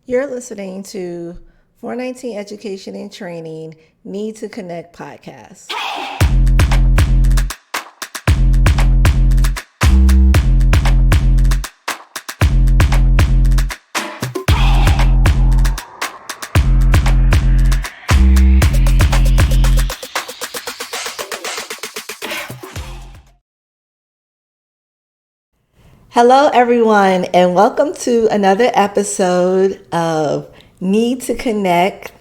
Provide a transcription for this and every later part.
You're listening to 419 Education and Training Need to Connect podcast. Hello, everyone, and welcome to another episode of Need to Connect.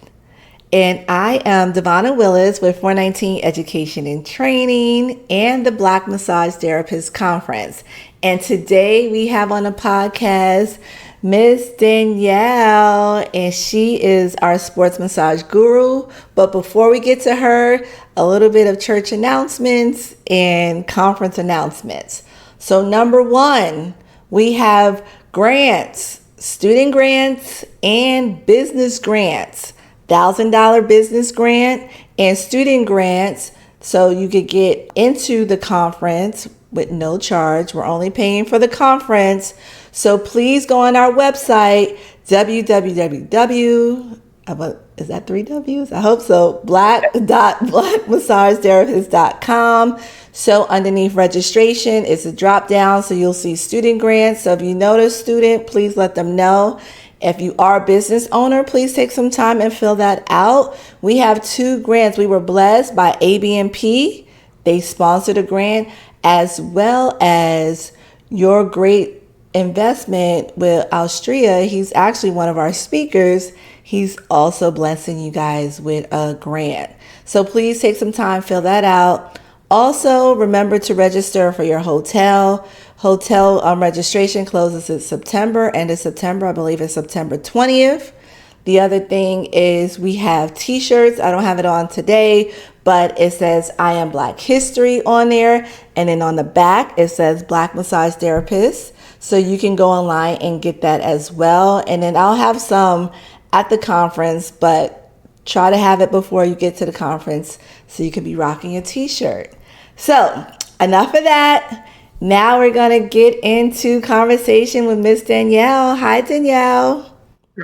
And I am Davonna Willis with 419 Education and Training and the Black Massage Therapist Conference. And today we have on the podcast Miss Danielle, and she is our sports massage guru. But before we get to her, a little bit of church announcements and conference announcements. So number one, we have grants, student grants and business grants. $1,000 business grant and student grants, so you could get into the conference with no charge. We're only paying for the conference. So please go on our website, www. Is that 3 W's? I hope so. blackmassagetherapist.com. So underneath registration is a drop down. So you'll see student grants. So if you know the student, please let them know. If you are a business owner, please take some time and fill that out. We have 2 grants. We were blessed by ABNP. They sponsored a grant, as well as your great investment with Austria. He's actually one of our speakers. He's also blessing you guys with a grant. So please take some time, fill that out. Also, remember to register for your hotel. Hotel registration closes in September, end of September. I believe it's September 20th. The other thing is we have t-shirts. I don't have it on today, but it says I am Black History on there. And then on the back, it says Black Massage Therapist. So you can go online and get that as well. And then I'll have some at the conference, but try to have it before you get to the conference so you can be rocking your t-shirt. So enough of that. Now we're going to get into conversation with Miss Danielle. Hi, Danielle.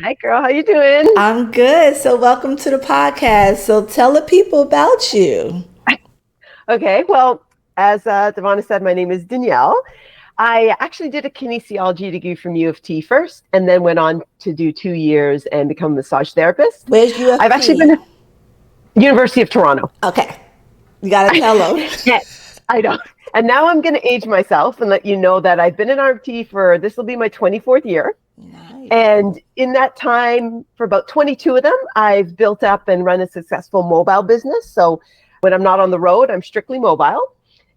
Hi, girl. How you doing? I'm good. So welcome to the podcast. So tell the people about you. Okay. Well, as Davonna said, my name is Danielle. I actually did a kinesiology degree from U of T first, and then went on to do 2 years and become a massage therapist. Where's U of T? I've actually been at University of Toronto. Okay. You got to tell them. Yes, I know. And now I'm going to age myself and let you know that I've been in RT for, this will be my 24th year. Nice. And in that time, for about 22 of them, I've built up and run a successful mobile business. So when I'm not on the road, I'm strictly mobile.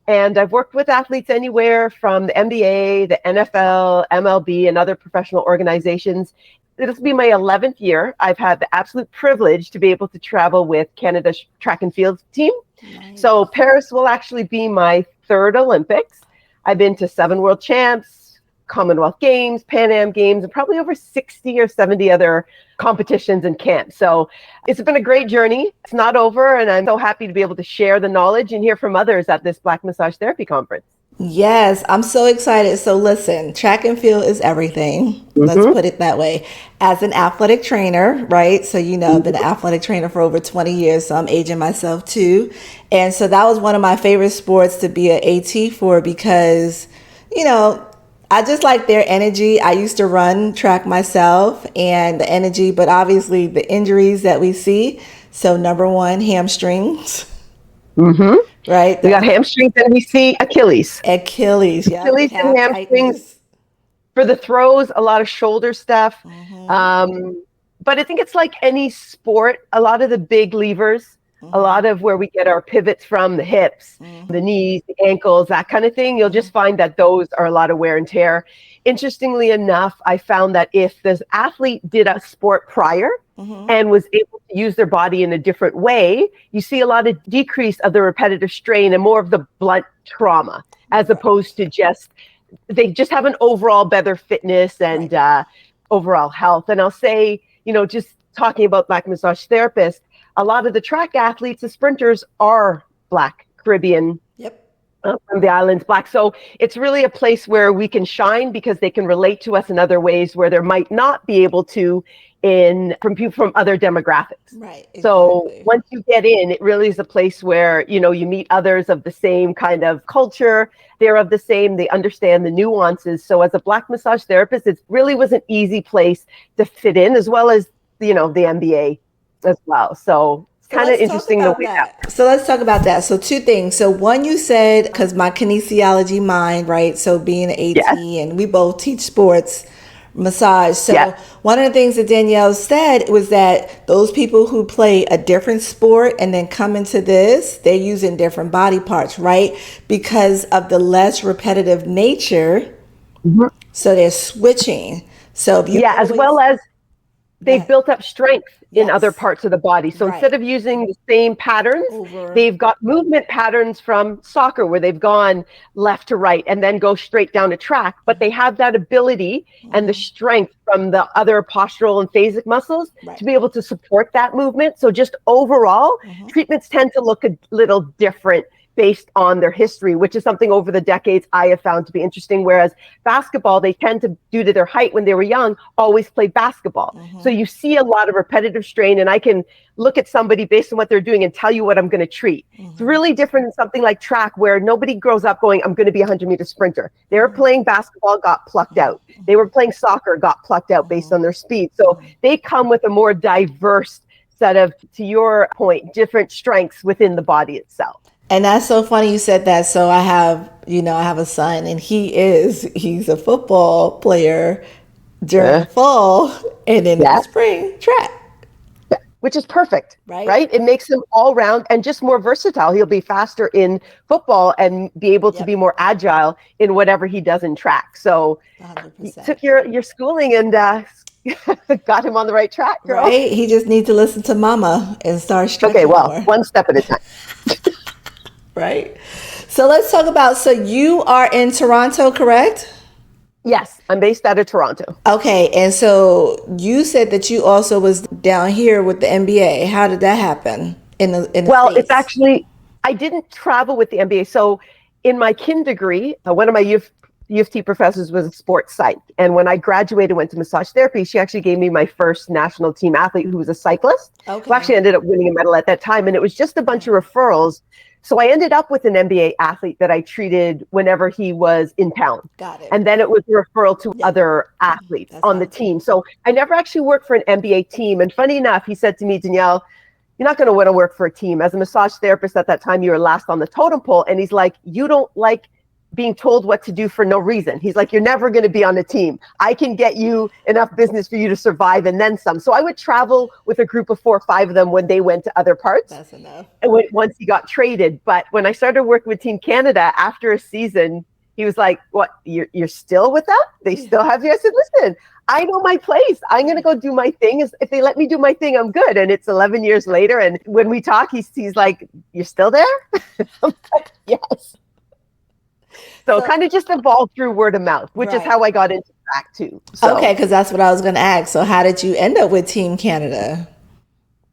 And I've worked with athletes anywhere from the NBA, the NFL, MLB, and other professional organizations. This will be my 11th year. I've had the absolute privilege to be able to travel with Canada's track and field team. Nice. So Paris will actually be my 3rd Olympics. I've been to 7 world champs, Commonwealth Games, Pan Am Games, and probably over 60 or 70 other competitions and camps. So it's been a great journey. It's not over, and I'm so happy to be able to share the knowledge and hear from others at this Black Massage Therapy Conference. Yes, I'm so excited. So listen, track and field is everything. Let's put it that way. As an athletic trainer, right? So, I've been an athletic trainer for over 20 years, so I'm aging myself too. And so that was one of my favorite sports to be an AT for because, I just like their energy. I used to run track myself and the energy, but obviously the injuries that we see. So number one, hamstrings. Right? We got hamstrings and we see Achilles. Achilles, yeah. Achilles and hamstrings. For the throws, a lot of shoulder stuff. But I think it's like any sport, a lot of the big levers, a lot of where we get our pivots from, the hips, the knees, the ankles, that kind of thing. You'll just find that those are a lot of wear and tear. Interestingly enough, I found that if this athlete did a sport prior and was able to use their body in a different way, you see a lot of decrease of the repetitive strain and more of the blunt trauma, as opposed to they just have an overall better fitness and overall health. And I'll say, just talking about Black massage therapists, a lot of the track athletes, the sprinters, are Black Caribbean From the islands black. So it's really a place where we can shine because they can relate to us in other ways where they might not be able to from people from other demographics. Right. Exactly. So once you get in, it really is a place where, you meet others of the same kind of culture. They're of the same, they understand the nuances. So as a Black massage therapist, it really was an easy place to fit in, as well as, the MBA as well. So kind of interesting the way that. So let's talk about that. So two things. So one, you said, because my kinesiology mind, right? So being an AT, and we both teach sports massage. So one of the things that Danielle said was that those people who play a different sport and then come into this, they're using different body parts, right? Because of the less repetitive nature. So they're switching. So if you as well as they've built up strength in other parts of the body. So instead of using the same patterns, they've got movement patterns from soccer where they've gone left to right and then go straight down a track. But they have that ability and the strength from the other postural and phasic muscles to be able to support that movement. So just overall, treatments tend to look a little different based on their history, which is something over the decades I have found to be interesting. Whereas basketball, they tend to, due to their height when they were young, always play basketball. So you see a lot of repetitive strain, and I can look at somebody based on what they're doing and tell you what I'm going to treat. It's really different than something like track, where nobody grows up going, I'm going to be a 100-meter sprinter. They were playing basketball, got plucked out. They were playing soccer, got plucked out based on their speed. So they come with a more diverse set of, to your point, different strengths within the body itself. And that's so funny you said that. So I have a son, and he's a football player during fall and in the spring track. Which is perfect, right? It makes him all round and just more versatile. He'll be faster in football and be able to be more agile in whatever he does in track. So 100%. You took your schooling and got him on the right track, girl. Right? He just needs to listen to mama and start stretching more. One step at a time. Right. So let's talk about, so you are in Toronto, correct? Yes, I'm based out of Toronto. Okay. And so you said that you also was down here with the MBA. How did that happen in the States? It's actually, I didn't travel with the MBA. So in my kin degree, one of my U of T professors was a sports psych. And when I graduated, went to massage therapy, she actually gave me my first national team athlete who was a cyclist, who actually ended up winning a medal at that time. And it was just a bunch of referrals. So I ended up with an MBA athlete that I treated whenever he was in town. Got it. And then it was a referral to other athletes on the team. So I never actually worked for an MBA team. And funny enough, he said to me, Danielle, you're not going to want to work for a team. As a massage therapist at that time, you were last on the totem pole. And he's like, you don't like being told what to do for no reason. He's like, you're never going to be on a team. I can get you enough business for you to survive and then some. So I would travel with a group of 4 or 5 of them when they went to other parts. That's enough. And once he got traded. But when I started working with Team Canada after a season, he was like, what, you're still with them? They still have you? I said, listen, I know my place. I'm going to go do my thing. If they let me do my thing, I'm good. And it's 11 years later. And when we talk, he's like, you're still there? I'm like, yes. So kind of just evolved through word of mouth, which is how I got into track too. So, okay, because that's what I was going to ask. So how did you end up with Team Canada?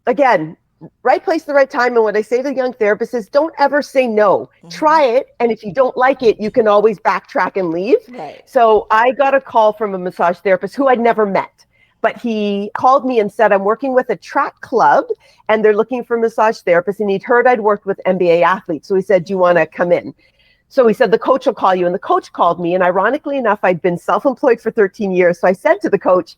Again, right place, the right time. And what I say to young therapists is don't ever say no. Try it. And if you don't like it, you can always backtrack and leave. Right. So I got a call from a massage therapist who I'd never met. But he called me and said, I'm working with a track club and they're looking for massage therapists. And he'd heard I'd worked with MBA athletes. So he said, do you want to come in? So he said, the coach will call you. And the coach called me. And ironically enough, I'd been self-employed for 13 years. So I said to the coach,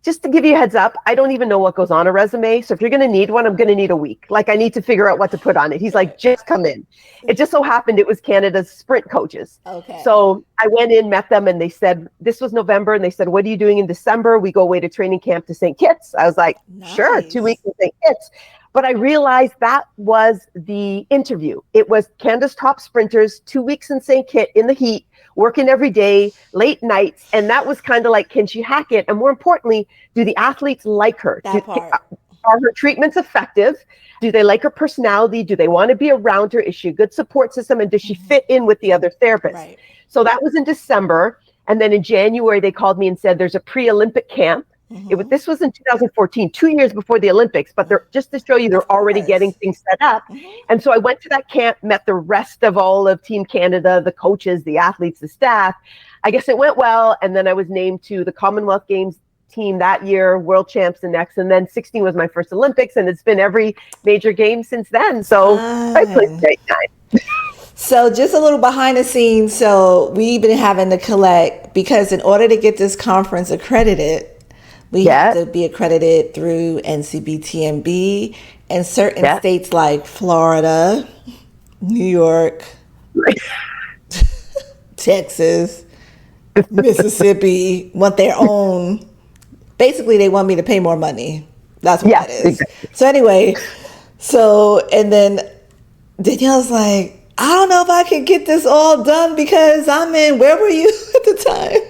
just to give you a heads up, I don't even know what goes on a resume. So if you're going to need one, I'm going to need a week. Like I need to figure out what to put on it. He's like, just come in. It just so happened it was Canada's sprint coaches. Okay. So I went in, met them, and they said, this was November. And they said, what are you doing in December? We go away to training camp to St. Kitts. I was like, sure, 2 weeks in St. Kitts. But I realized that was the interview. It was Canada's top sprinters, 2 weeks in St. Kitts in the heat, working every day, late nights. And that was kind of like, can she hack it? And more importantly, do the athletes like her? Are her treatments effective? Do they like her personality? Do they want to be around her? Is she a good support system? And does she fit in with the other therapists? Right. So that was in December. And then in January, they called me and said, there's a pre-Olympic camp This was in 2014, 2 years before the Olympics, but they're just to show you they're already getting things set up. And so I went to that camp, met the rest of all of Team Canada, the coaches, the athletes, the staff. I guess it went well. And then I was named to the Commonwealth Games team that year, world champs the next. And then 16 was my first Olympics, and it's been every major game since then. So I played a great time. So just a little behind the scenes. So we've been having to collect, because in order to get this conference accredited, we have to be accredited through NCBTMB, and certain states like Florida, New York, Texas, Mississippi want their own. Basically, they want me to pay more money. That's what that is. Exactly. So anyway, and then Danielle's like, I don't know if I can get this all done because where were you at the time?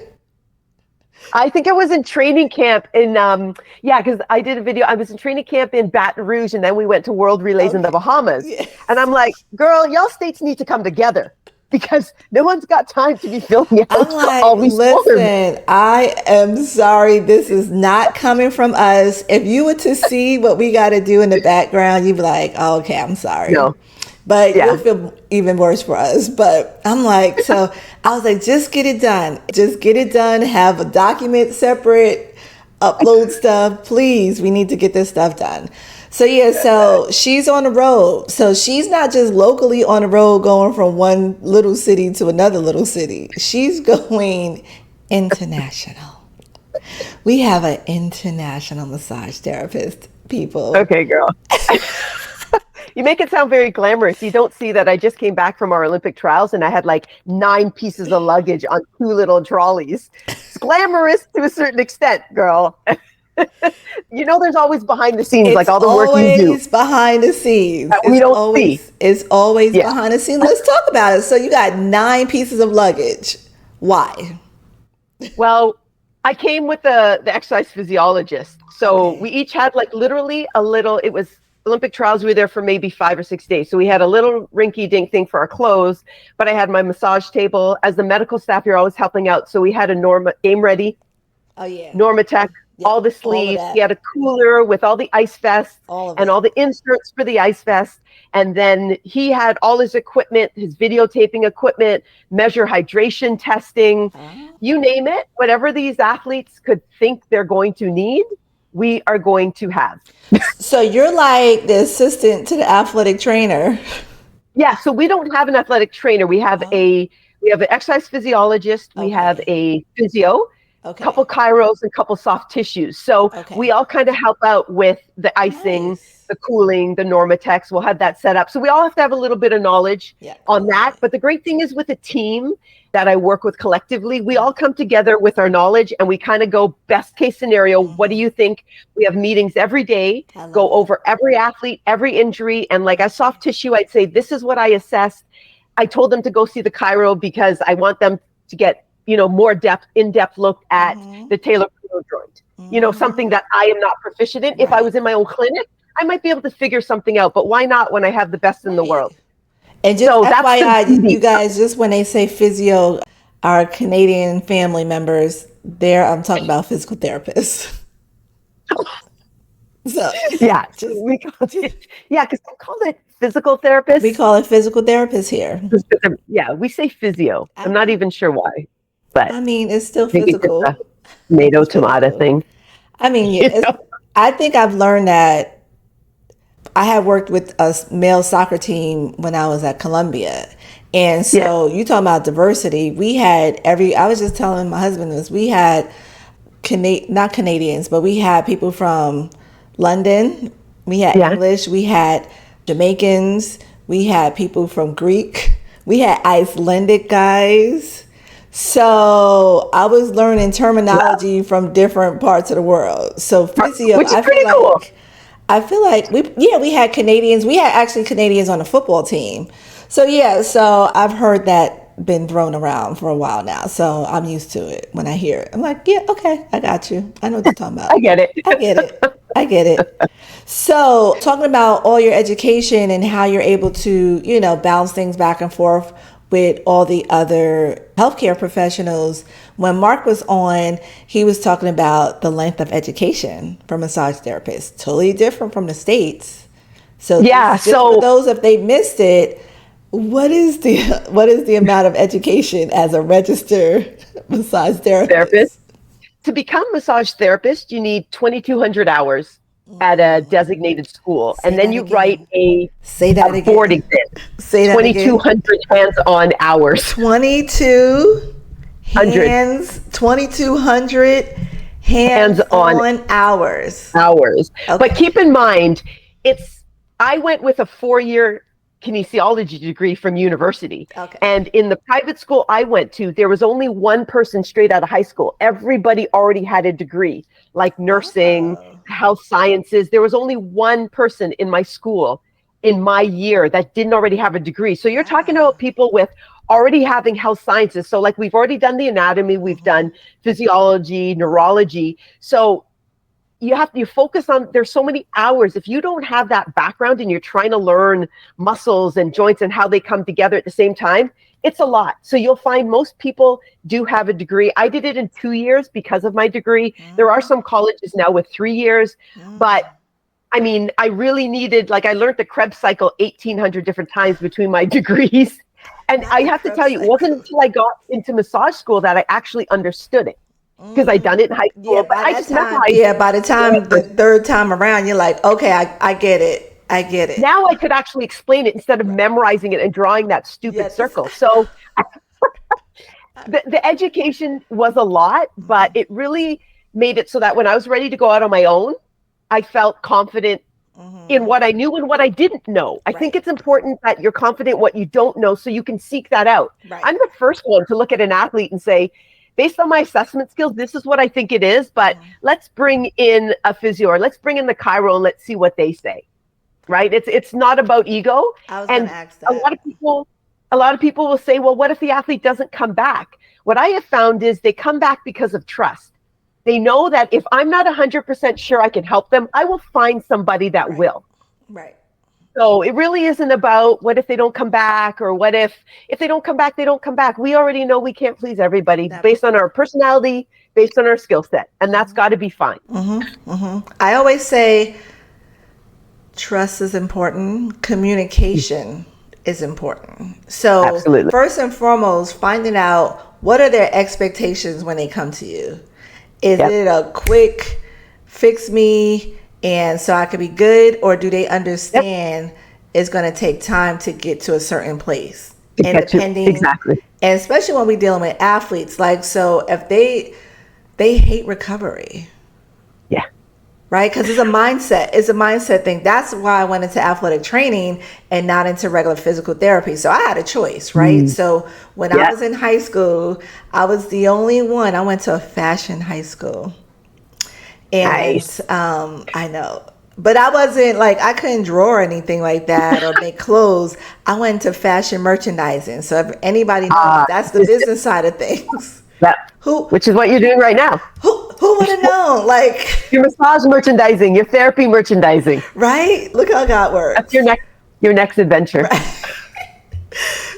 I think I was in training camp because I did a video. I was in training camp in Baton Rouge, and then we went to World Relays in the Bahamas. Yes. And I'm like, girl, y'all states need to come together, because no one's got time to be filming out. I'm like, listen, I am sorry. This is not coming from us. If you were to see what we got to do in the background, you'd be like, oh, okay, I'm sorry. No. But you'll feel even worse for us. But I'm like, so I was like, just get it done. Just get it done. Have a document separate, upload stuff. Please, we need to get this stuff done. So so she's on the road. So she's not just locally on the road going from one little city to another little city. She's going international. We have an international massage therapist, people. Okay, girl. You make it sound very glamorous. You don't see that I just came back from our Olympic trials, and I had like 9 pieces of luggage on 2 little trolleys. It's glamorous to a certain extent, girl. There's always behind the scenes, like all the work you do. It's behind the scenes. We don't see. It's always behind the scenes. Let's talk about it. So you got 9 pieces of luggage. Why? Well, I came with the exercise physiologist. So we each had like literally a little, it was Olympic trials. We were there for maybe 5 or 6 days. So we had a little rinky dink thing for our clothes, but I had my massage table. As the medical staff, you're always helping out. So we had a Game Ready, Normatec, all the sleeves. He had a cooler with all the ice vests and all the inserts for the ice vest. And then he had all his equipment, his videotaping equipment, measure hydration testing, you name it, whatever these athletes could think they're going to need, we are going to have. So you're like the assistant to the athletic trainer. Yeah, so we don't have an athletic trainer. We have an exercise physiologist, we have a physio, a couple chiros, and a couple soft tissues. So we all kind of help out with the icing, the cooling, the Normatex. We'll have that set up. So we all have to have a little bit of knowledge on that. But the great thing is with the team that I work with collectively, we all come together with our knowledge, and we kind of go best case scenario. What do you think? We have meetings every day, go over every athlete, every injury. And like a soft tissue, I'd say, this is what I assessed. I told them to go see the chiro because I want them to get, more in-depth look at the talar joint, something that I am not proficient in. If I was in my own clinic, I might be able to figure something out, but why not when I have the best in the world? And just FYI, you guys, just when they say physio, our Canadian family members, I'm talking about physical therapists. So because we call it physical therapist. We call it physical therapist here. Yeah, we say physio. I'm not even sure why, but it's still physical. It's a tomato thing. I think I've learned that. I had worked with a male soccer team when I was at Columbia. And so you talking about diversity. We had I was just telling my husband this, we had not Canadians, but we had people from London. We had English. We had Jamaicans. We had people from Greek. We had Icelandic guys. So I was learning terminology from different parts of the world. So physio, which is pretty cool. I feel like we had Canadians. We had actually Canadians on the football team. So so I've heard that been thrown around for a while now. So I'm used to it when I hear it. I'm like, okay, I got you. I know what you're talking about. I get it. I get it. So talking about all your education and how you're able to, bounce things back and forth with all the other healthcare professionals. When Mark was on, he was talking about the length of education for massage therapists, totally different from the States. So Yeah. just for those, if they missed it, what is the amount of education as a registered massage therapist? To become a massage therapist, you need 2,200 hours at a designated school. Say And then that you write again. a Say that again. board exam. Say that again. 2,200 hands-on hours. 2,200 hands-on hours. Okay. But keep in mind, I went with a 4-year kinesiology degree from university. Okay. And in the private school I went to, there was only one person straight out of high school. Everybody already had a degree, like nursing, health sciences. There was only one person in my school in my year that didn't already have a degree. So you're talking about people with already having health sciences. So like we've already done the anatomy, we've done physiology, neurology. So you focus on, there's so many hours. If you don't have that background and you're trying to learn muscles and joints and how they come together at the same time, it's a lot. So you'll find most people do have a degree. I did it in 2 years because of my degree. There are some colleges now with 3 years, but I mean, I really needed, like I learned the Krebs cycle 1,800 different times between my degrees. And I have to tell you, it wasn't until I got into massage school that I actually understood it. Because I'd done it in high school, but I just memorized. By the time the third time around, you're like, okay, I get it. I get it. Now I could actually explain it instead of memorizing it and drawing that stupid circle. So the education was a lot, but it really made it so that when I was ready to go out on my own, I felt confident in what I knew and what I didn't know. I think it's important that you're confident what you don't know so you can seek that out. I'm the first one to look at an athlete and say, based on my assessment skills, this is what I think it is, but let's bring in a physio or let's bring in the chiro and let's see what they say, right? It's not about ego. And a lot of people will say, well, what if the athlete doesn't come back? What I have found is they come back because of trust. They know that if I'm not 100% sure I can help them, I will find somebody that will. Right. So it really isn't about what if they don't come back, or what if they don't come back, they don't come back. We already know we can't please everybody based on our personality, based on our skill set, and that's got to be fine. I always say trust is important. Communication is important. So Absolutely. First and foremost, finding out what are their expectations when they come to you. Is it a quick fix me and so I could be good, or do they understand it's going to take time to get to a certain place? And depending, and especially when we're dealing with athletes, like, so if they hate recovery, right? Because it's a mindset thing. That's why I went into athletic training and not into regular physical therapy. So I had a choice, right? So when I was in high school, I was the only one. I went to a fashion high school. And I know, but I wasn't like, I couldn't draw or anything like that or make clothes. I went to fashion merchandising. So if anybody knows, that's the business side of things. Which is what you're doing right now. Who would have known? Like your massage merchandising, your therapy merchandising, right? Look how God works. That's your next adventure. Right.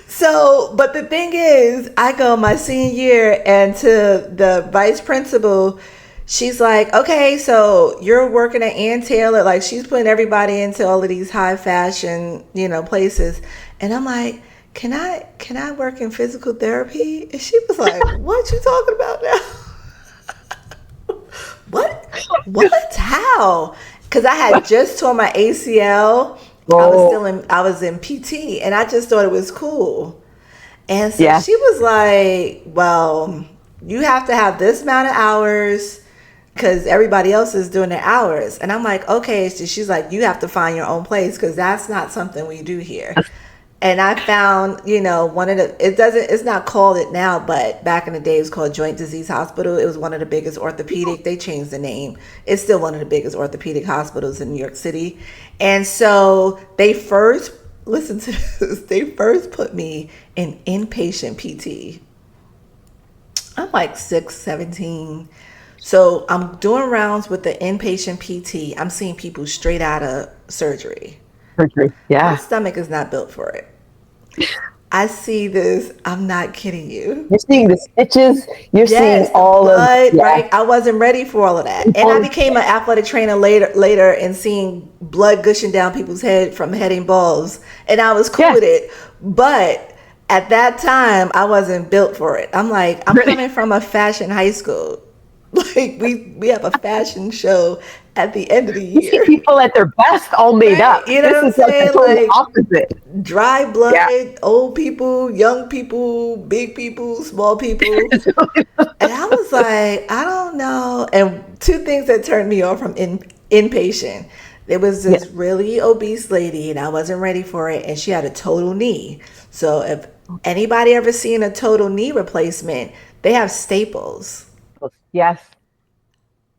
So, but the thing is, I go my senior year, and to the vice principal, she's like, okay, so you're working at Ann Taylor. Like, she's putting everybody into all of these high fashion, places. And I'm like, can I work in physical therapy? And she was like, what you talking about now? What? How? Because I had just torn my ACL. I was in PT, and I just thought it was cool. And so she was like, well, you have to have this amount of hours because everybody else is doing their hours. And I'm like, okay. So she's like, you have to find your own place because that's not something we do here. And I found, it's not called it now, but back in the day it was called Joint Disease Hospital. It was one of the biggest orthopedic. They changed the name. It's still one of the biggest orthopedic hospitals in New York City. And so they first put me in inpatient PT. I'm like 17. So I'm doing rounds with the inpatient PT. I'm seeing people straight out of surgery. Yeah. My stomach is not built for it. I see this. I'm not kidding you. You're seeing the stitches. You're seeing Yes, the all of, blood, yeah. right? I wasn't ready for all of that. And I became an athletic trainer later and seeing blood gushing down people's head from hitting balls. And I was cool Yes. with it. But at that time, I wasn't built for it. I'm like, I'm coming from a fashion high school. Like we have a fashion show at the end of the You see year. people at their best all made Right? up. You know This what I'm is like the saying? total Like opposite. dry blood, Yeah. old people, young people, big people, small people. And I was like, I don't know. And two things that turned me off from inpatient. There was Yeah. this really obese lady, and I wasn't ready for it, and she had a total knee. So if anybody ever seen a total knee replacement, they have staples. Yes.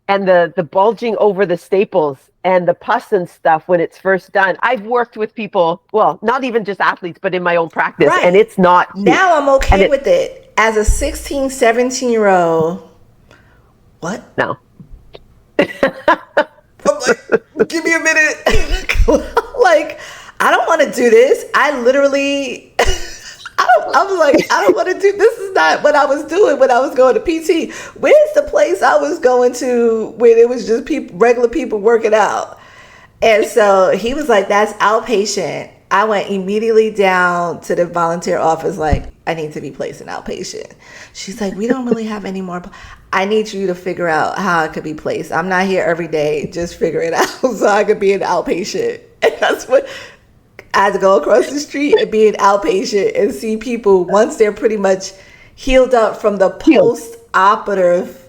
And the bulging over the staples and the pus and stuff when it's first done. I've worked with people, well, not even just athletes, but in my own practice, and Right. it's not cute. Now I'm And okay it, with it. As a 16, 17-year-old, what? no. I'm like, give me a minute. Like, I don't want to do this. I literally, I was like, I don't want to do this. Is not what I was doing when I was going to PT. Where's the place I was going to where there was just people, regular people working out? And so he was like, that's outpatient. I went immediately down to the volunteer office, like, I need to be placed in outpatient. She's like, we don't really have any more. I need you to figure out how I could be placed. I'm not here every day. Just figure it out so I could be an outpatient. And that's what I had to go across the street and be an outpatient and see people once they're pretty much healed up from the post-operative.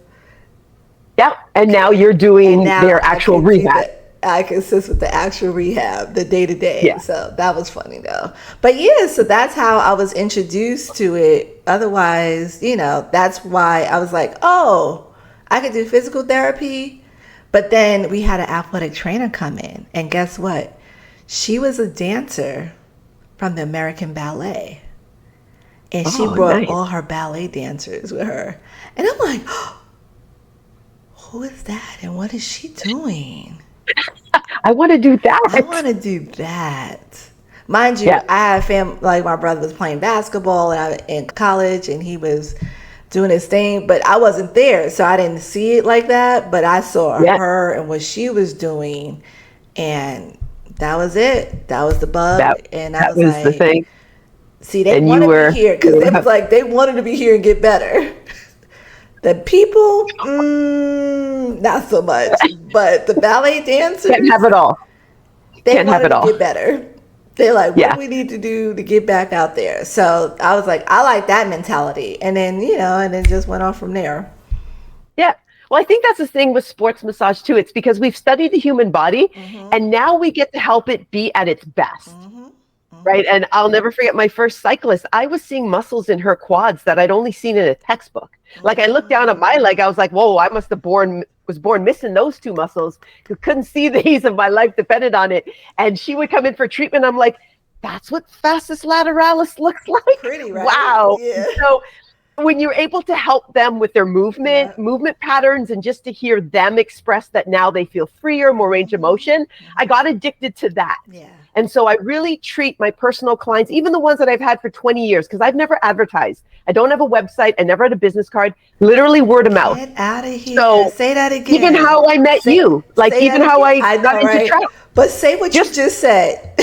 Yep. And now you're doing Now their actual rehab. I can assist with the actual rehab, the day to day. Yeah. So that was funny though. But yeah, so that's how I was introduced to it. Otherwise, that's why I was like, oh, I could do physical therapy. But then we had an athletic trainer come in, and guess what? She was a dancer from the American Ballet. And she brought all her ballet dancers with her. And I'm like, oh, who is that? And what is she doing? I want to do that. I want to do that. Mind you, I had family, like my brother was playing basketball in college and he was doing his thing, but I wasn't there. So I didn't see it like that. But I saw her and what she was doing. And that was it. That was the bug. And I was like, the thing. See, they wanted to be here because it was like they wanted to be here and get better. The people, not so much. But the ballet dancers can't have it all. They wanted to get better. They're like, what do we need to do to get back out there? So I was like, I like that mentality. And then, and then just went off from there. Yeah. Well, I think that's the thing with sports massage too. It's because we've studied the human body and now we get to help it be at its best. Right. And I'll never forget my first cyclist. I was seeing muscles in her quads that I'd only seen in a textbook. Like I looked down at my leg, I was like, whoa, I must have was born missing those two muscles. You couldn't see these and my life depended on it. And she would come in for treatment. I'm like, that's what vastus lateralis looks like. Pretty, right? Wow. Yeah. So when you're able to help them with their movement patterns, and just to hear them express that now they feel freer, more range of motion, I got addicted to that. Yeah. And so I really treat my personal clients, even the ones that I've had for 20 years, because I've never advertised. I don't have a website. I never had a business card, literally word of mouth. Get out of here. So say that again. Even how I met you, like even how I got into track. But say what you just said.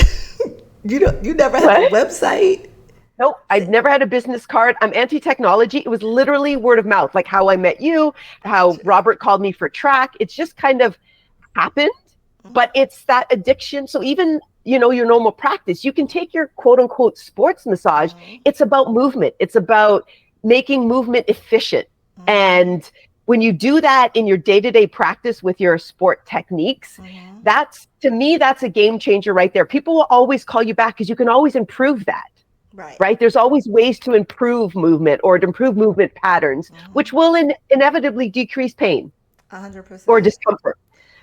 You never had a website? Nope, I'd never had a business card. I'm anti-technology. It was literally word of mouth, like how I met you, how Robert called me for track. It's just kind of happened, but it's that addiction. So even, your normal practice, you can take your quote unquote sports massage. It's about movement. It's about making movement efficient. And when you do that in your day-to-day practice with your sport techniques, to me, that's a game changer right there. People will always call you back because you can always improve that. Right. There's always ways to improve movement or to improve movement patterns, which will inevitably decrease pain 100% or discomfort.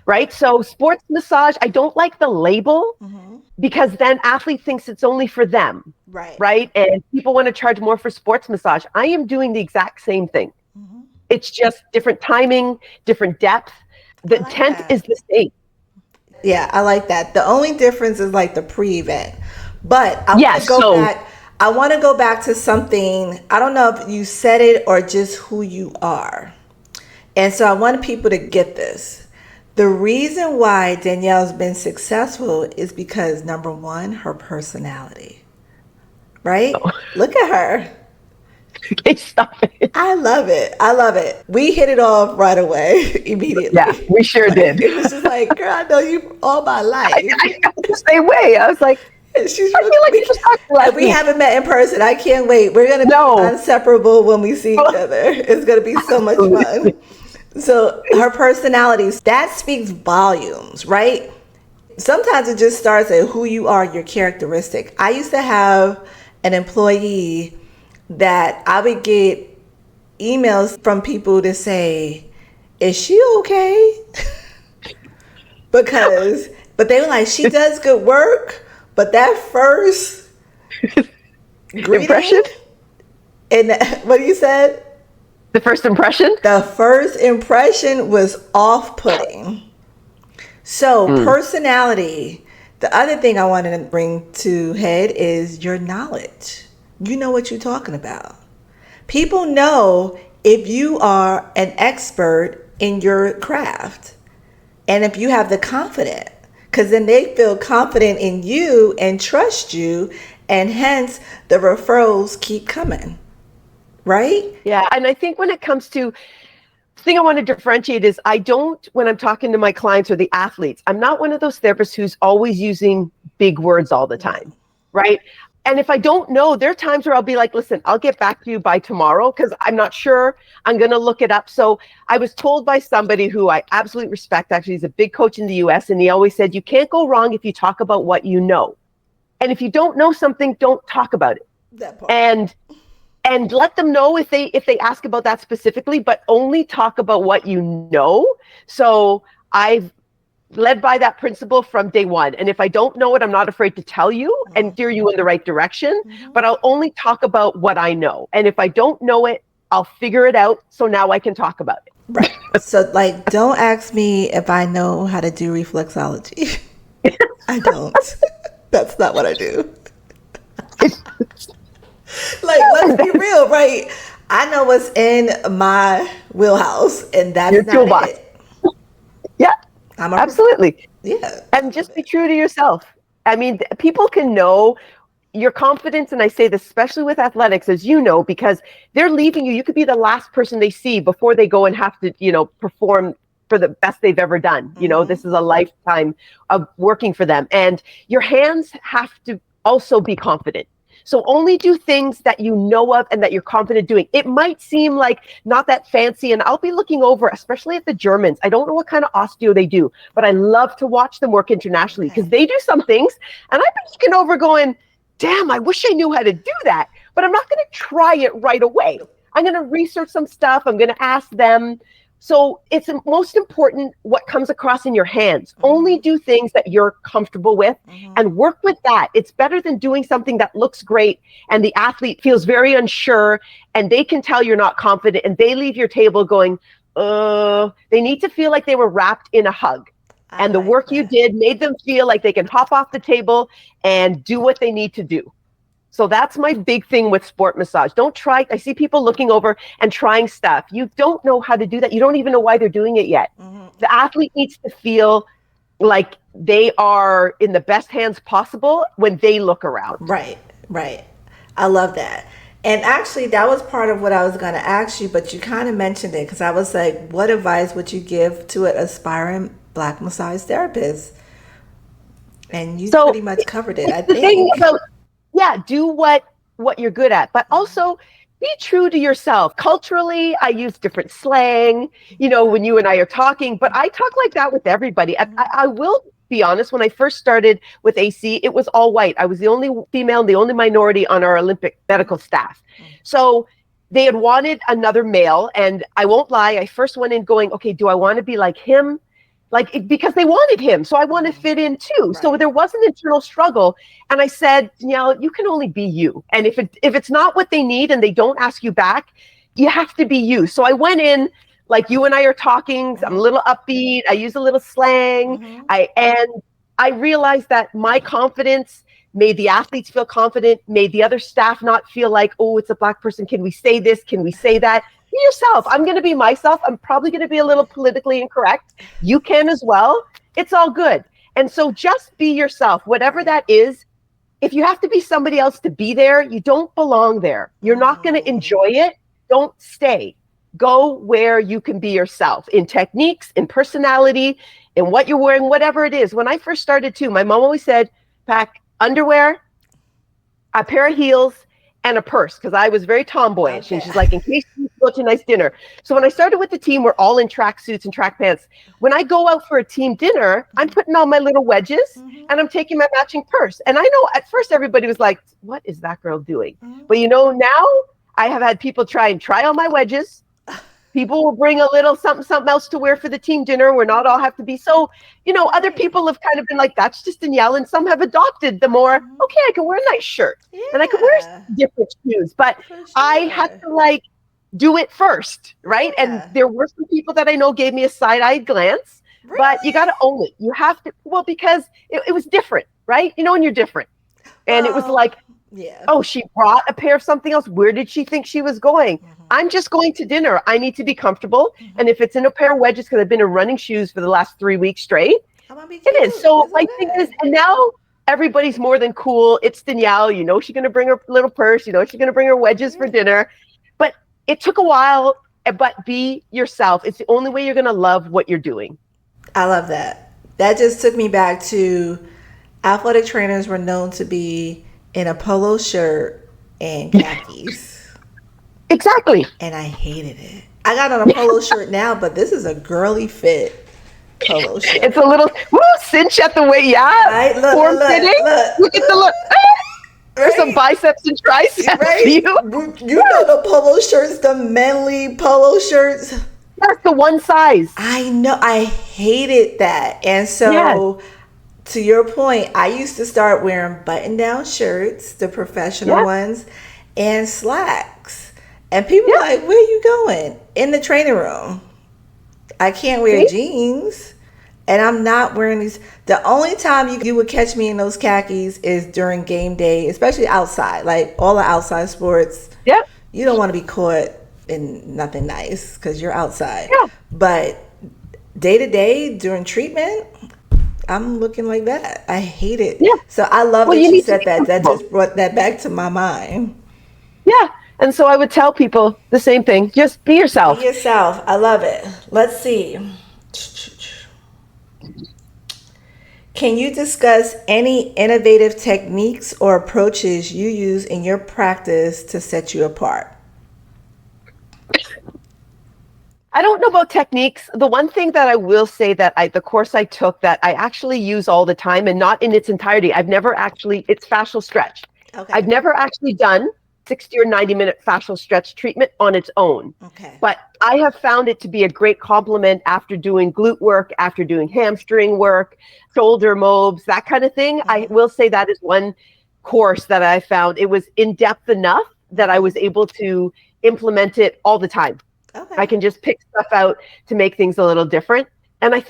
Right. So sports massage, I don't like the label because then athlete thinks it's only for them. Right. And people want to charge more for sports massage. I am doing the exact same thing. It's just different timing, different depth. The intent is the same. Yeah, I like that. The only difference is like the pre-event. But I want to go back. I want to go back to something. I don't know if you said it or just who you are. And so I want people to get this. The reason why Danielle's been successful is because, number one, her personality. Right? Oh. Look at her. Okay, stop it. I love it. I love it. We hit it off right away, immediately. Yeah, we sure did. It was just like, girl, I know you all my life. I got the same way. I was like, she's we haven't met in person. I can't wait. We're gonna be inseparable when we see each other. It's gonna be so much fun. So her personality, that speaks volumes, right? Sometimes it just starts at who you are, your characteristic. I used to have an employee that I would get emails from people to say, is she okay? But they were like, she does good work, but that first impression? And what you said? The first impression? The first impression was off-putting. So personality, the other thing I wanted to bring to head is your knowledge. You know what you're talking about. People know if you are an expert in your craft and if you have the confidence, because then they feel confident in you and trust you, and hence the referrals keep coming. Right? Yeah. And I think when it comes to, the thing I want to differentiate is when I'm talking to my clients or the athletes, I'm not one of those therapists who's always using big words all the time. Right? And if I don't know, there are times where I'll be like, listen, I'll get back to you by tomorrow because I'm not sure. I'm going to look it up. So I was told by somebody who I absolutely respect, actually, he's a big coach in the US, and he always said, you can't go wrong if you talk about what you know. And if you don't know something, don't talk about it. That part. And let them know if they ask about that specifically, but only talk about what you know. So I've led by that principle from day one. And if I don't know it, I'm not afraid to tell you and steer you in the right direction, but I'll only talk about what I know. And if I don't know it, I'll figure it out. So now I can talk about it. Right. So like, don't ask me if I know how to do reflexology. I don't. That's not what I do. Like, let's be real, right? I know what's in my wheelhouse, and that's your not it. Yeah. Absolutely. Yeah. And just be true to yourself. I mean, people can know your confidence. And I say this, especially with athletics, as you know, because they're leaving you. You could be the last person they see before they go and have to, perform for the best they've ever done. This is a lifetime of working for them. And your hands have to also be confident. So only do things that you know of and that you're confident doing. It might seem like not that fancy, and I'll be looking over, especially at the Germans. I don't know what kind of osteo they do, but I love to watch them work internationally because they do some things, and I've been looking over going, damn, I wish I knew how to do that, but I'm not going to try it right away. I'm going to research some stuff. I'm going to ask them. So it's most important what comes across in your hands. Only do things that you're comfortable with and work with that. It's better than doing something that looks great and the athlete feels very unsure and they can tell you're not confident and they leave your table going, they need to feel like they were wrapped in a hug. And the work you did made them feel like they can hop off the table and do what they need to do. So that's my big thing with sport massage. Don't try. I see people looking over and trying stuff. You don't know how to do that. You don't even know why they're doing it yet. The athlete needs to feel like they are in the best hands possible when they look around. Right. I love that. And actually, that was part of what I was going to ask you, but you kind of mentioned it because I was like, what advice would you give to an aspiring Black massage therapist? And you pretty much covered it, I think. The thing about do what you're good at, but also be true to yourself. Culturally, I use different slang, when you and I are talking, but I talk like that with everybody. I will be honest, when I first started with AC, it was all white. I was the only female and the only minority on our Olympic medical staff. So they had wanted another male, and I won't lie, I first went in going, okay, do I want to be like him? Because they wanted him. So I want to fit in too. Right. So there was an internal struggle. And I said, Danielle, you can only be you. And if it's not what they need and they don't ask you back, you have to be you. So I went in like you and I are talking. I'm a little upbeat. I use a little slang. And I realized that my confidence made the athletes feel confident, made the other staff not feel like, oh, it's a Black person. Can we say this? Can we say that? Be yourself. I'm going to be myself. I'm probably going to be a little politically incorrect. You can as well. It's all good. And so just be yourself, whatever that is. If you have to be somebody else to be there, you don't belong there. You're not going to enjoy it. Don't stay. Go where you can be yourself in techniques, in personality, in what you're wearing, whatever it is. When I first started too, my mom always said, pack underwear, a pair of heels, and a purse, because I was very tomboyish. Okay. And she's like, in case you go to a nice dinner. So when I started with the team, we're all in track suits and track pants. When I go out for a team dinner, I'm putting on my little wedges and I'm taking my matching purse. And I know at first everybody was like, what is that girl doing? But now I have had people try on my wedges. People will bring a little something else to wear for the team dinner. We're not all have to be. So, other people have kind of been like, that's just Danielle. And some have adopted the more, okay, I can wear a nice shirt and I can wear different shoes. But I had to do it first, right? Yeah. And there were some people that I know gave me a side-eyed glance, but you got to own it. You have to, because it was different, right? And you're different. And it was like, oh, she brought a pair of something else. Where did she think she was going? I'm just going to dinner. I need to be comfortable. And if it's in a pair of wedges, because I've been in running shoes for the last 3 weeks straight, it is. So my thing is, and now everybody's more than cool. It's Danielle. She's going to bring her little purse. She's going to bring her wedges for dinner. But it took a while, but be yourself. It's the only way you're going to love what you're doing. I love that. That just took me back to athletic trainers were known to be in a polo shirt and khakis. Exactly. And I hated it. I got on a polo shirt now, but this is a girly fit polo shirt. It's a little cinch at the waist. Yeah. Right? Form fitting. Look at the look. There's some biceps and triceps. Right? You know the polo shirts, the manly polo shirts. That's the one size. I know. I hated that. And so to your point, I used to start wearing button-down shirts, the professional ones, and slacks. And people are like, where are you going? In the training room. I can't wear jeans. And I'm not wearing these. The only time you would catch me in those khakis is during game day, especially outside. Like all the outside sports. Yeah. You don't want to be caught in nothing nice because you're outside. Yeah. But day to day during treatment, I'm looking like that. I hate it. Yeah. So I love that you said that. That just brought that back to my mind. Yeah. And so I would tell people the same thing. Just be yourself. Be yourself. I love it. Let's see. Can you discuss any innovative techniques or approaches you use in your practice to set you apart? I don't know about techniques. The one thing that I will say that the course I took that I actually use all the time and not in its entirety, it's fascial stretch. Okay. I've never actually done 60 or 90-minute fascial stretch treatment on its own. Okay. But I have found it to be a great complement after doing glute work, after doing hamstring work, shoulder mobs, that kind of thing. Mm-hmm. I will say that is one course that I found. It was in-depth enough that I was able to implement it all the time. Okay. I can just pick stuff out to make things a little different. And I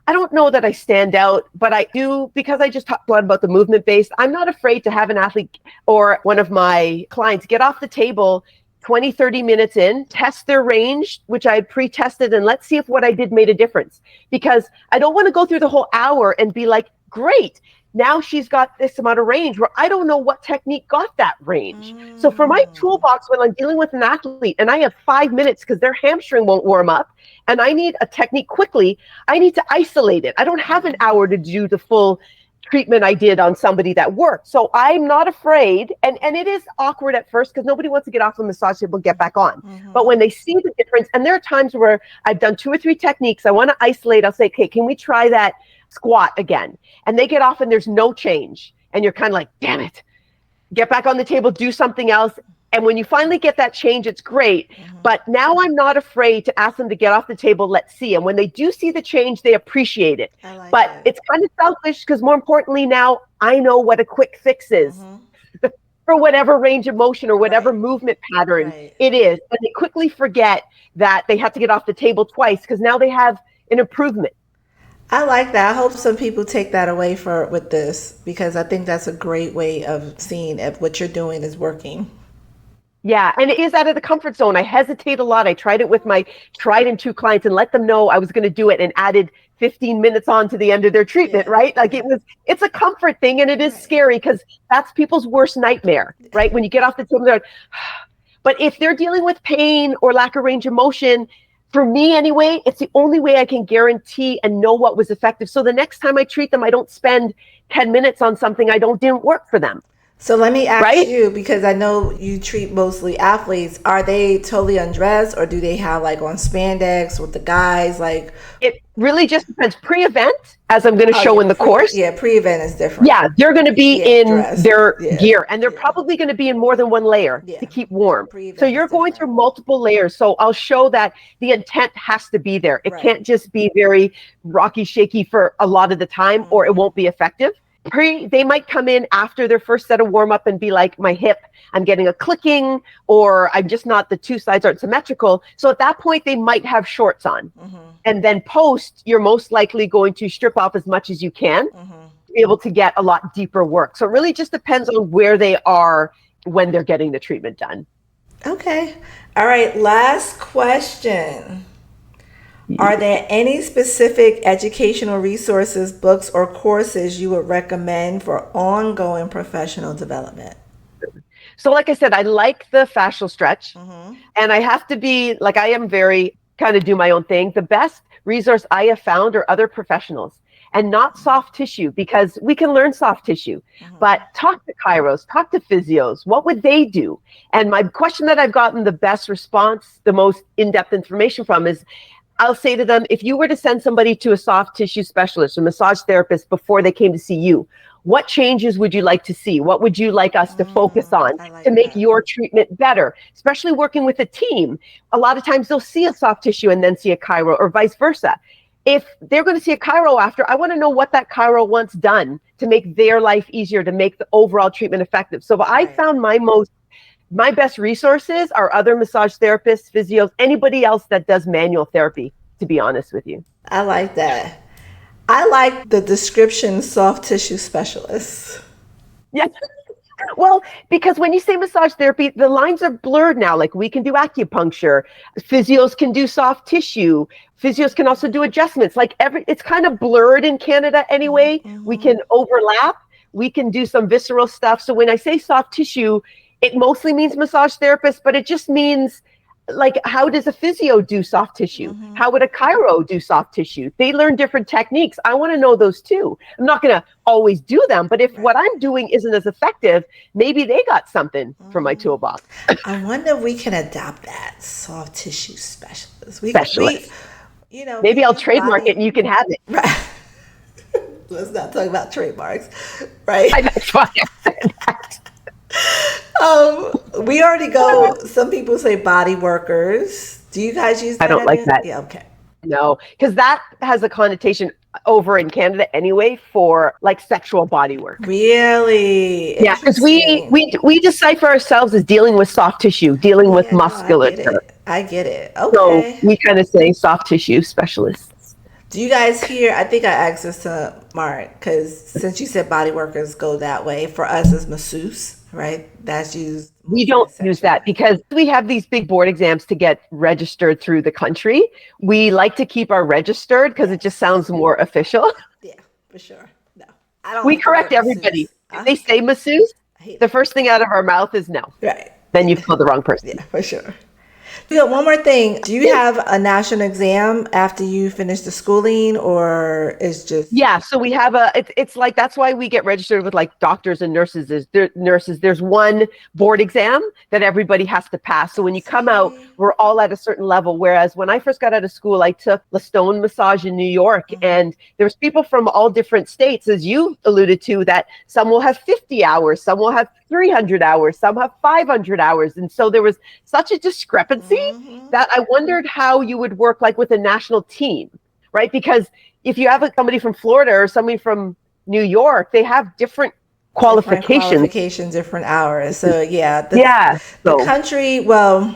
don't know that I stand out, but I do, because I just talked a lot about the movement based. I'm not afraid to have an athlete or one of my clients get off the table 20, 30 minutes in, test their range, which I pre-tested, and let's see if what I did made a difference. Because I don't want to go through the whole hour and be like, great, now she's got this amount of range where I don't know what technique got that range. So for my toolbox, when I'm dealing with an athlete and I have 5 minutes because their hamstring won't warm up and I need a technique quickly, I need to isolate it. I don't have an hour to do the full treatment I did on somebody that worked. So I'm not afraid. And it is awkward at first because nobody wants to get off the massage table and get back on. Mm-hmm. But when they see the difference, and there are times where I've done 2 or 3 techniques, I want to isolate. I'll say, okay, can we try that squat again? And they get off and there's no change. And you're kind of like, damn it, get back on the table, do something else. And when you finally get that change, it's great. Mm-hmm. But now I'm not afraid to ask them to get off the table. Let's see. And when they do see the change, they appreciate it. But it's kind of selfish because more importantly, now I know what a quick fix is for whatever range of motion or whatever movement pattern it is. And they quickly forget that they have to get off the table twice because now they have an improvement. I like that. I hope some people take that away with this, because I think that's a great way of seeing if what you're doing is working. Yeah, and it is out of the comfort zone. I hesitate a lot. I tried it with my tried and true clients and let them know I was going to do it and added 15 minutes on to the end of their treatment, Yeah, right? Like yeah. it's a comfort thing, and it is Right. scary because that's people's worst nightmare, right? When you get off the table, they're like, but if they're dealing with pain or lack of range of motion, for me anyway, it's the only way I can guarantee and know what was effective. So the next time I treat them, I don't spend 10 minutes on something I don't didn't work for them, So let me ask right? you, because I know you treat mostly athletes, are they totally undressed, or do they have like on spandex with the guys? Like, It really just depends. Pre-event, as I'm going to oh show yeah, in the course, pre-event is different. yeah, they're going to be Yeah, in dress. their Yeah, gear, and they're yeah, probably going to be in more than one layer to yeah. keep warm. So Pre-event is you're going through different. multiple layers. So I'll show that the intent has to be there. It Right. can't just be very rocky, shaky for a lot of the time, or it won't be effective. They might come in after their first set of warm up and be like, my hip, I'm getting a clicking, or I'm just not, the two sides aren't symmetrical. So at that point, they might have shorts on. And then post, you're most likely going to strip off as much as you can to be able to get a lot deeper work. So it really just depends on where they are when they're getting the treatment done. Okay. All right. Last question. Are there any specific educational resources, books, or courses you would recommend for ongoing professional development? So like I said, I like the fascial stretch, and I have to be like, I am very kind of do my own thing. The best resource I have found are other professionals, and not soft tissue, because we can learn soft tissue, but talk to chiros, talk to physios. What would they do? And my question that I've gotten the best response, the most in-depth information from is, I'll say to them, if you were to send somebody to a soft tissue specialist or massage therapist before they came to see you, what changes would you like to see? What would you like us to focus on I like to make that. your treatment better? Especially working with a team. A lot of times they'll see a soft tissue and then see a chiro, or vice versa. If they're going to see a chiro after, I want to know what that chiro wants done to make their life easier, to make the overall treatment effective. So I Right. found my best resources are other massage therapists, physios, anybody else that does manual therapy, to be honest with you. I like that. I like the description soft tissue specialist. Yeah. Well, because when you say massage therapy, the lines are blurred now. Like, we can do acupuncture, physios can do soft tissue, physios can also do adjustments. Like, it's kind of blurred in Canada anyway. We can overlap. We can do some visceral stuff. So when I say soft tissue, it mostly means massage therapist, but it just means, like, how does a physio do soft tissue? How would a chiro do soft tissue? They learn different techniques. I want to know those too. I'm not going to always do them, but if what I'm doing isn't as effective, maybe they got something from my toolbox. I wonder if we can adopt that soft tissue specialist. Specialist. We Maybe I'll use trademark it and you can have it. Right. Let's not talk about trademarks, right? That's why I said that. We already go. Some people say body workers. Do you guys use that? I don't like that. Yeah. Okay. No, because that has a connotation over in Canada anyway for like sexual body work. Really? Yeah, because we decipher ourselves as dealing with soft tissue, dealing with Yeah, no, musculature. I get it. So Okay. we kind of say soft tissue specialists. Do you guys hear? I think I asked this to Mark, because since you said body workers go that way, for us as masseuse, right? That's used. We don't use that because we have these big board exams to get registered through the country. We like to keep our registered because it just sounds more official. Yeah, for sure. No, I don't. We like the correct word everybody. masseuse. If they say masseuse, I hate the it. first thing out of our mouth is no. Right. Then you've told the wrong person. Yeah, for sure. We got one more thing. Do you have a national exam after you finish the schooling, or is just? Yeah, so we have it's like, that's why we get registered with like doctors and nurses. There's one board exam that everybody has to pass. So when you come out, we're all at a certain level. Whereas when I first got out of school, I took La Stone Massage in New York, and there's people from all different states, as you alluded to, that some will have 50 hours, some will have 300 hours, some have 500 hours. And so there was such a discrepancy that I wondered how you would work like with a national team, right? Because if you have somebody from Florida or somebody from New York, they have different qualifications. Different hours. So yeah, The country. Well,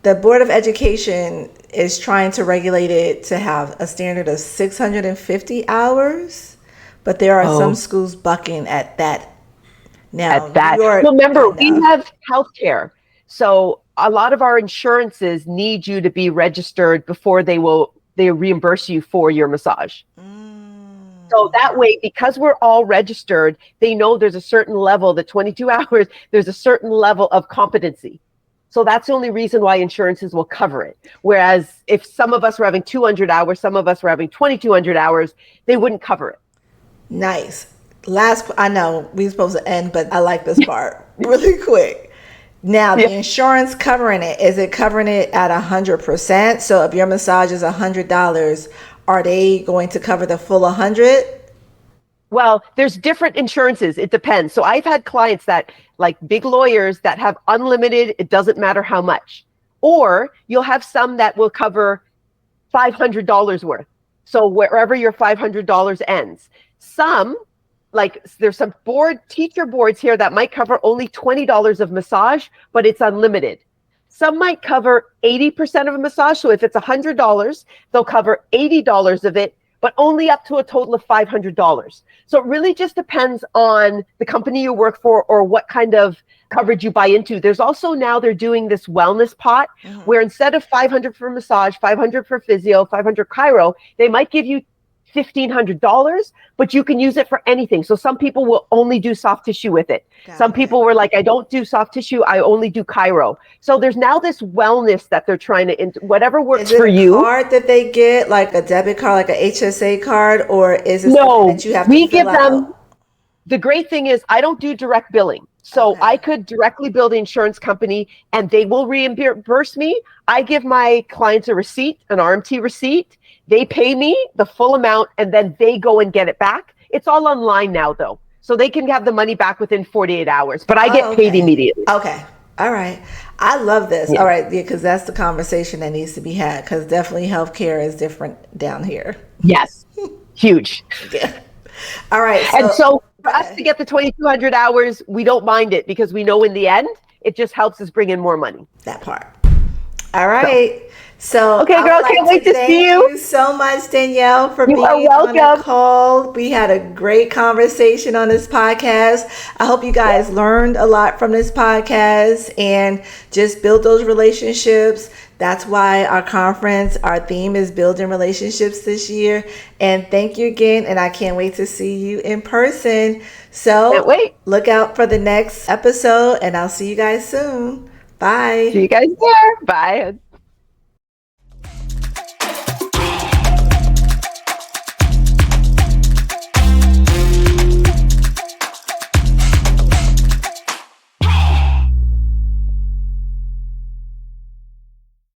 the Board of Education is trying to regulate it to have a standard of 650 hours, but there are some schools bucking at that. Now, At that. New York, Well, remember, we kinda. have healthcare. So a lot of our insurances need you to be registered before they reimburse you for your massage. So that way, because we're all registered, they know there's a certain level, the 22 hours, there's a certain level of competency. So that's the only reason why insurances will cover it. Whereas if some of us were having 200 hours, some of us were having 2,200 hours, they wouldn't cover it. Nice. I know we're supposed to end, but I like this part really quick. Now, the insurance covering it, is it covering it at 100%? So if your massage is $100, are they going to cover the full 100? Well, there's different insurances. It depends. So I've had clients that, like big lawyers, that have unlimited, it doesn't matter how much. Or you'll have some that will cover $500 worth. So wherever your $500 ends. Some, like there's some teacher boards here that might cover only $20 of massage, but it's unlimited. Some might cover 80% of a massage. So if it's $100, they'll cover $80 of it, but only up to a total of $500. So it really just depends on the company you work for or what kind of coverage you buy into. There's also now they're doing this wellness pot where instead of $500 for massage, $500 for physio, $500 chiro, they might give you $1,500, but you can use it for anything. So some people will only do soft tissue with it. Some people were like, I don't do soft tissue, I only do chiro. So there's now this wellness that they're trying to, whatever works for you. Is it a card that they get, like a debit card, like a HSA card, or is it something that you have to we fill give them, out? the great thing is I don't do direct billing. So I could directly bill the insurance company and they will reimburse me. I give my clients a receipt, an RMT receipt. They pay me the full amount and then they go and get it back. It's all online now though. So they can have the money back within 48 hours, but I get paid immediately. Okay. All right. I love this. All right. Yeah, because that's the conversation that needs to be had, because definitely healthcare is different down here. Yes. Huge. Yeah. All right. And so for us to get the 2,200 hours, we don't mind it because we know in the end, it just helps us bring in more money. That part. All right. So okay, girl, can't wait to see you. Thank you so much, Danielle, for being welcome. on the call. We had a great conversation on this podcast. I hope you guys learned a lot from this podcast and just build those relationships. That's why our conference, our theme is building relationships this year. And thank you again. And I can't wait to see you in person. So look out for the next episode and I'll see you guys soon. Bye. See you guys there. Bye.